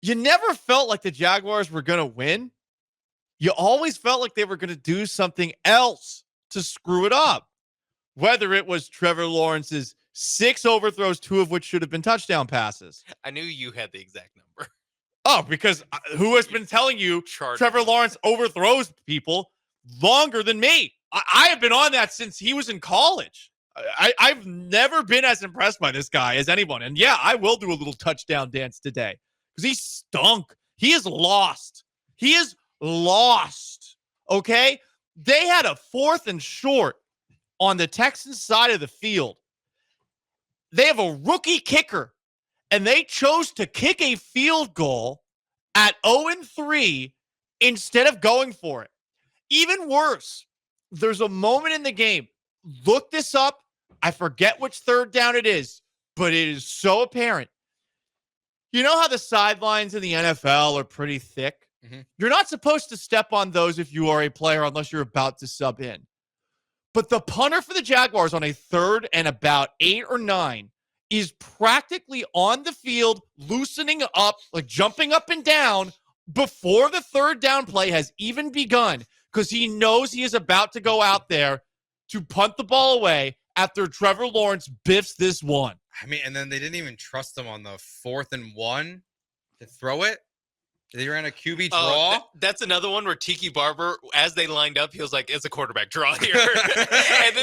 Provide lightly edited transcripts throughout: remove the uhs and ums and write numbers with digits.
you never felt like the Jaguars were going to win. You always felt like they were going to do something else to screw it up. Whether it was Trevor Lawrence's 6 overthrows, 2 of which should have been touchdown passes. I knew you had the exact number. Oh, because who has been telling you Trevor Lawrence overthrows people longer than me? I have been on that since he was in college. I've never been as impressed by this guy as anyone. And yeah, I will do a little touchdown dance today because he stunk. He is lost. He is lost. Okay? They had a 4th and short on the Texans side of the field. They have a rookie kicker, and they chose to kick a field goal at 0-3 instead of going for it. Even worse, there's a moment in the game. Look this up. I forget which third down it is, but it is so apparent. You know how the sidelines in the NFL are pretty thick? Mm-hmm. You're not supposed to step on those if you are a player unless you're about to sub in. But the punter for the Jaguars on a 3rd and about 8 or 9 is practically on the field, loosening up, like jumping up and down before the 3rd down play has even begun because he knows he is about to go out there to punt the ball away after Trevor Lawrence biffs this one. I mean, and then they didn't even trust him on the 4th and 1 to throw it. They ran a QB draw. That's another one where Tiki Barber, as they lined up, he was like, "It's a quarterback draw here," and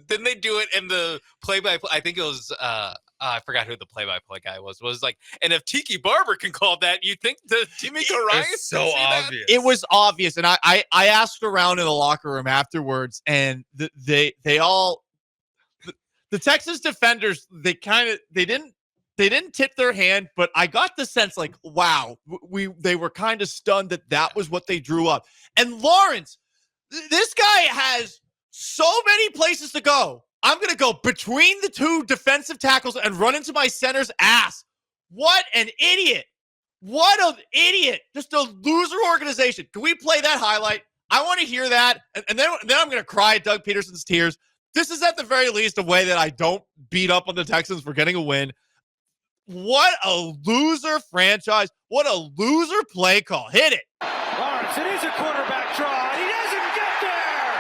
then they do it in the play-by-play. I think it was I forgot who the play-by-play guy was. Was like, and if Tiki Barber can call that, you think the D'Amico Ryan? So obvious. It was obvious, and I asked around in the locker room afterwards, and the Texas defenders they didn't tip their hand, but I got the sense like, wow, they were kind of stunned that was what they drew up. And Lawrence, this guy has so many places to go. I'm going to go between the 2 defensive tackles and run into my center's ass. What an idiot. What an idiot. Just a loser organization. Can we play that highlight? I want to hear that. And then I'm going to cry at Doug Peterson's tears. This is at the very least a way that I don't beat up on the Texans for getting a win. What a loser franchise. What a loser play call. Hit it. Lawrence, it is a quarterback draw. He doesn't get there.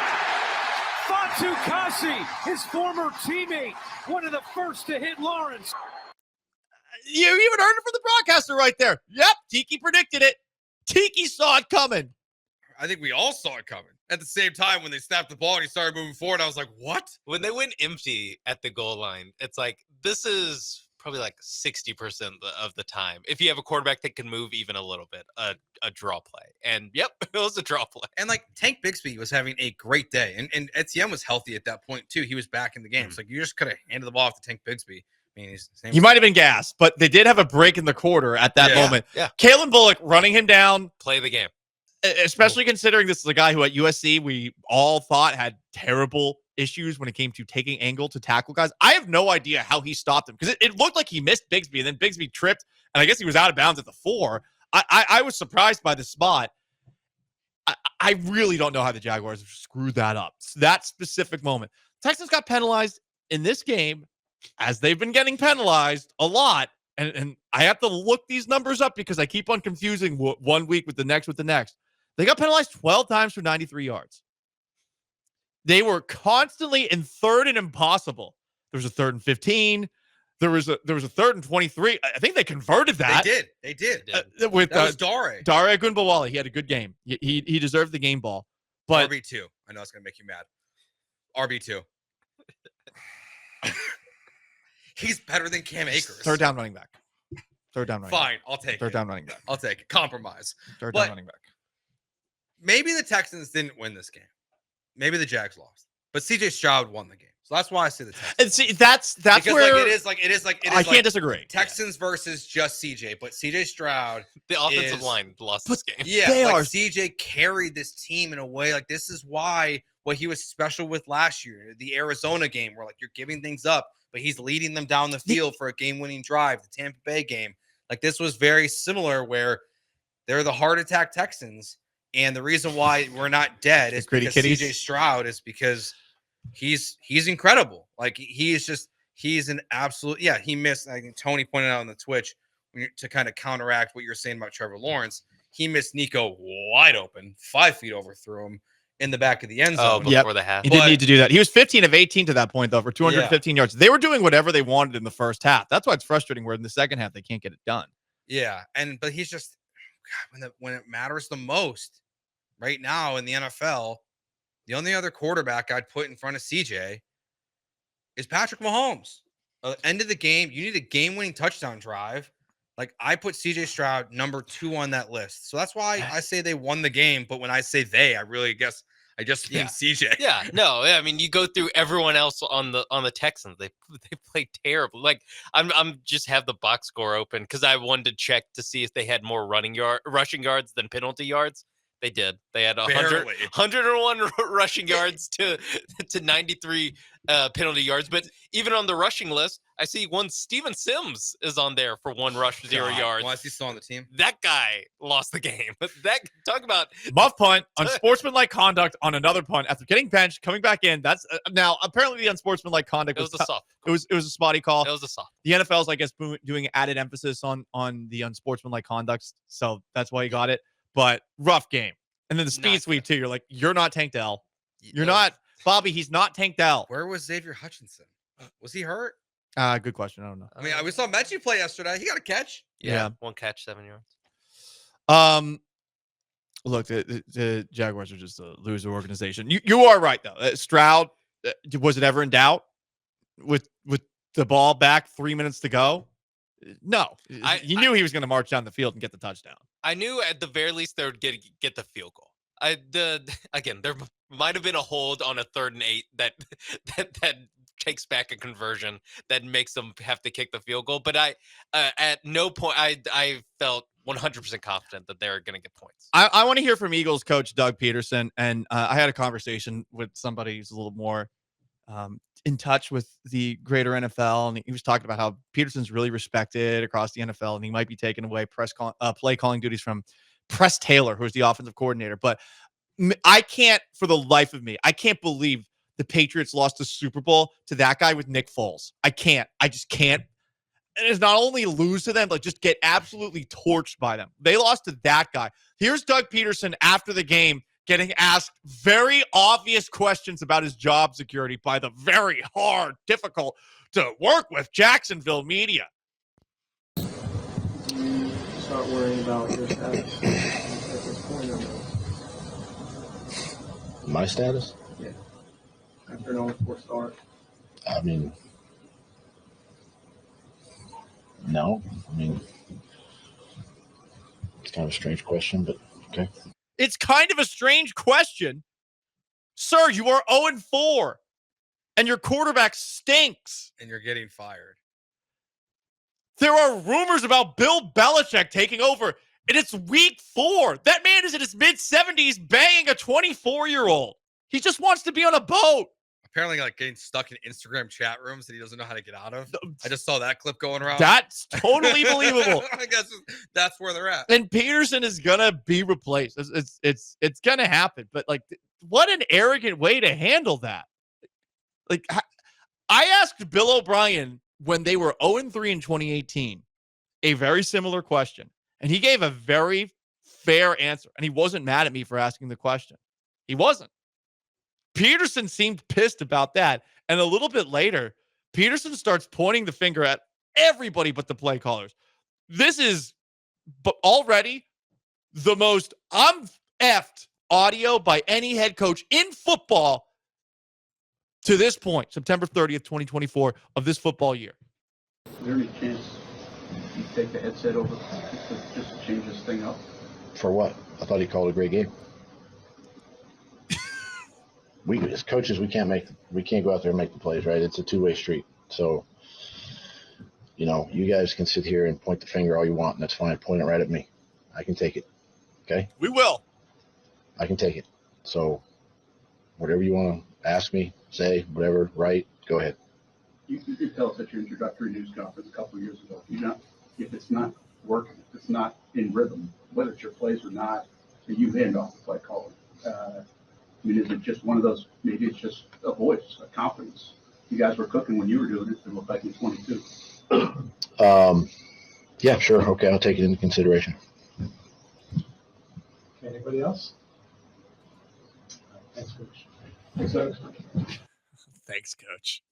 Fatu Kasi, his former teammate, one of the first to hit Lawrence. You even heard it from the broadcaster right there. Yep, Tiki predicted it. Tiki saw it coming. I think we all saw it coming. At the same time, when they snapped the ball and he started moving forward, I was like, what? When they went empty at the goal line, it's like, this is probably like 60% of the time. If you have a quarterback that can move even a little bit, a draw play. And yep, it was a draw play. And like Tank Bigsby was having a great day. And Etienne was healthy at that point too. He was back in the game. So like you just could have handed the ball off to Tank Bigsby. I mean, he might have been gassed, but they did have a break in the quarter at that moment. Yeah. Kalen Bullock running him down. Play the game. Especially considering this is a guy who at USC we all thought had terrible issues when it came to taking angle to tackle guys. I have no idea how he stopped him because it looked like he missed Bigsby and then Bigsby tripped and I guess he was out of bounds at the 4. I was surprised by the spot. I really don't know how the Jaguars screwed that up. That specific moment. Texans got penalized in this game as they've been getting penalized a lot. And I have to look these numbers up because I keep on confusing one week with the next. They got penalized 12 times for 93 yards. They were constantly in 3rd and impossible. There was a 3rd and 15. There was a 3rd and 23. I think they converted that. They did. With that was Dare Ogunbowale. He had a good game. He deserved the game ball. But RB2. I know it's going to make you mad. RB2. He's better than Cam Akers. 3rd down running back. Fine, I'll take it. 3rd down running back. I'll take it. Compromise. 3rd down running back. Maybe the Texans didn't win this game. Maybe the Jags lost. But CJ Stroud won the game. So that's why I say the Texans. And see, that's because where it is. I can't disagree. Texans versus just CJ, but CJ Stroud, the offensive line lost this game. Yeah, CJ carried this team in a way like this is why what he was special with last year, the Arizona game, where like you're giving things up, but he's leading them down the field for a game-winning drive. The Tampa Bay game, like this was very similar, where they're the heart attack Texans. And the reason why we're not dead is because CJ Stroud is because he's incredible. Like he's an absolute, he missed. I think Tony pointed out on the Twitch to kind of counteract what you're saying about Trevor Lawrence. He missed Nico wide open, 5 feet overthrew him in the back of the end Oh, zone. before the half. He didn't need to do that. He was 15 of 18 to that point, though, for 215 yards. They were doing whatever they wanted in the first half. That's why it's frustrating where in the second half they can't get it done. Yeah, but he's just when it matters the most right now in the NFL, the only other quarterback I'd put in front of CJ is Patrick Mahomes. End of the game, you need a game-winning touchdown drive. Like, I put CJ Stroud number 2 on that list. So that's why I say they won the game. But when I say they, I really guess I just mean CJ. Yeah, no, I mean, you go through everyone else on the Texans. They play terrible. Like, I'm just have the box score open because I wanted to check to see if they had more rushing yards than penalty yards. They did. They had 101 rushing yards to 93 penalty yards. But even on the rushing list, I see one Steven Sims is on there for 1 rush, 0 yards. Why is he still on the team? That guy lost the game. Talk about muff punt, unsportsmanlike conduct on another punt after getting benched, coming back in. That's now apparently the unsportsmanlike conduct was a soft. It was a spotty call. It was a soft. The NFL's, I guess, doing added emphasis on the unsportsmanlike conduct, so that's why he got it. But rough game. And then the speed sweep, too. You're like, you're not Tank Dell. You're not. Bobby, he's not Tank Dell. Where was Xavier Hutchinson? Was he hurt? Good question. I don't know. I mean, we saw Mechie play yesterday. He got a catch. Yeah. 1 catch, 7 yards. Look, the Jaguars are just a loser organization. You are right, though. Stroud, was it ever in doubt with the ball back 3 minutes to go? No, you knew he was going to march down the field and get the touchdown. I knew at the very least they would get the field goal. Again, there might have been a hold on a 3rd and 8 that takes back a conversion that makes them have to kick the field goal. But at no point I felt 100% confident that they're going to get points. I want to hear from Eagles coach Doug Peterson, and I had a conversation with somebody who's a little more in touch with the greater NFL, and he was talking about how Peterson's really respected across the NFL, and he might be taking away play calling duties from Press Taylor, who's the offensive coordinator. But I can't, for the life of me, I can't believe the Patriots lost the Super Bowl to that guy with Nick Foles. I just can't. And it's not only lose to them, but just get absolutely torched by them. They lost to that guy. Here's Doug Peterson after the game getting asked very obvious questions about his job security by the very hard, difficult to work with Jacksonville media. Start worrying about your status at this point or no? My status? Yeah. After an 0-4 start. I mean, no. I mean, it's kind of a strange question, but okay. It's kind of a strange question. Sir, you are 0-4, and your quarterback stinks. And you're getting fired. There are rumors about Bill Belichick taking over, and it's week 4. That man is in his mid-70s banging a 24-year-old. He just wants to be on a boat. Apparently, like, getting stuck in Instagram chat rooms that he doesn't know how to get out of. I just saw that clip going around. That's totally believable. I guess that's where they're at. And Peterson is gonna be replaced. It's gonna happen. But like, what an arrogant way to handle that. Like, I asked Bill O'Brien when they were 0-3 in 2018 a very similar question, and he gave a very fair answer. And he wasn't mad at me for asking the question. He wasn't. Peterson seemed pissed about that. And a little bit later, Peterson starts pointing the finger at everybody but the play callers. This is already the most I'm effed audio by any head coach in football to this point, September 30th, 2024 of this football year. Is there any chance you take the headset over just to change this thing up? For what? I thought he called a great game. We as coaches, we can't go out there and make the plays, right? It's a two-way street. So, you guys can sit here and point the finger all you want, and that's fine. Point it right at me. I can take it. Okay? We will. I can take it. So, whatever you want to ask me, say, whatever, write, go ahead. You did tell us at your introductory news conference a couple of years ago. If it's not working, if it's not in rhythm, whether it's your plays or not, you hand off the play calling. Is it just one of those, maybe it's just a voice, a confidence? You guys were cooking when you were doing it. It looked like in 22. Yeah, sure. Okay, I'll take it into consideration. Anybody else? Thanks, Coach. Thanks, Coach. Thanks, Coach.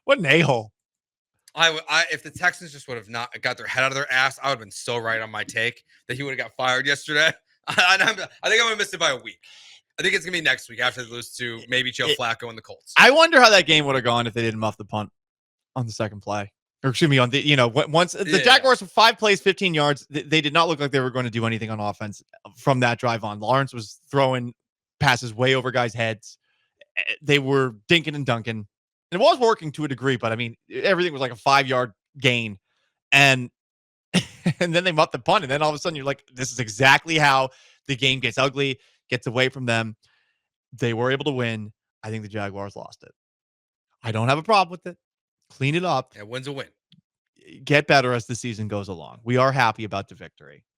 What an a-hole. If the Texans just would have not got their head out of their ass, I would have been so right on my take that he would have got fired yesterday. I think I'm gonna miss it by a week. I think it's gonna be next week after they lose to maybe Joe Flacco and the Colts. I wonder how that game would have gone if they didn't muff the punt on the second play. Or excuse me, on the once the Jaguars were 5 plays, 15 yards, they did not look like they were going to do anything on offense from that drive on. Lawrence was throwing passes way over guys' heads. They were dinking and dunking. And it was working to a degree, but I mean, everything was like a 5-yard gain. And and then they muffed the punt. And then all of a sudden you're like, this is exactly how the game gets ugly, gets away from them. They were able to win. I think the Jaguars lost it. I don't have a problem with it. Clean it up. Yeah, win's a win. Get better as the season goes along. We are happy about the victory.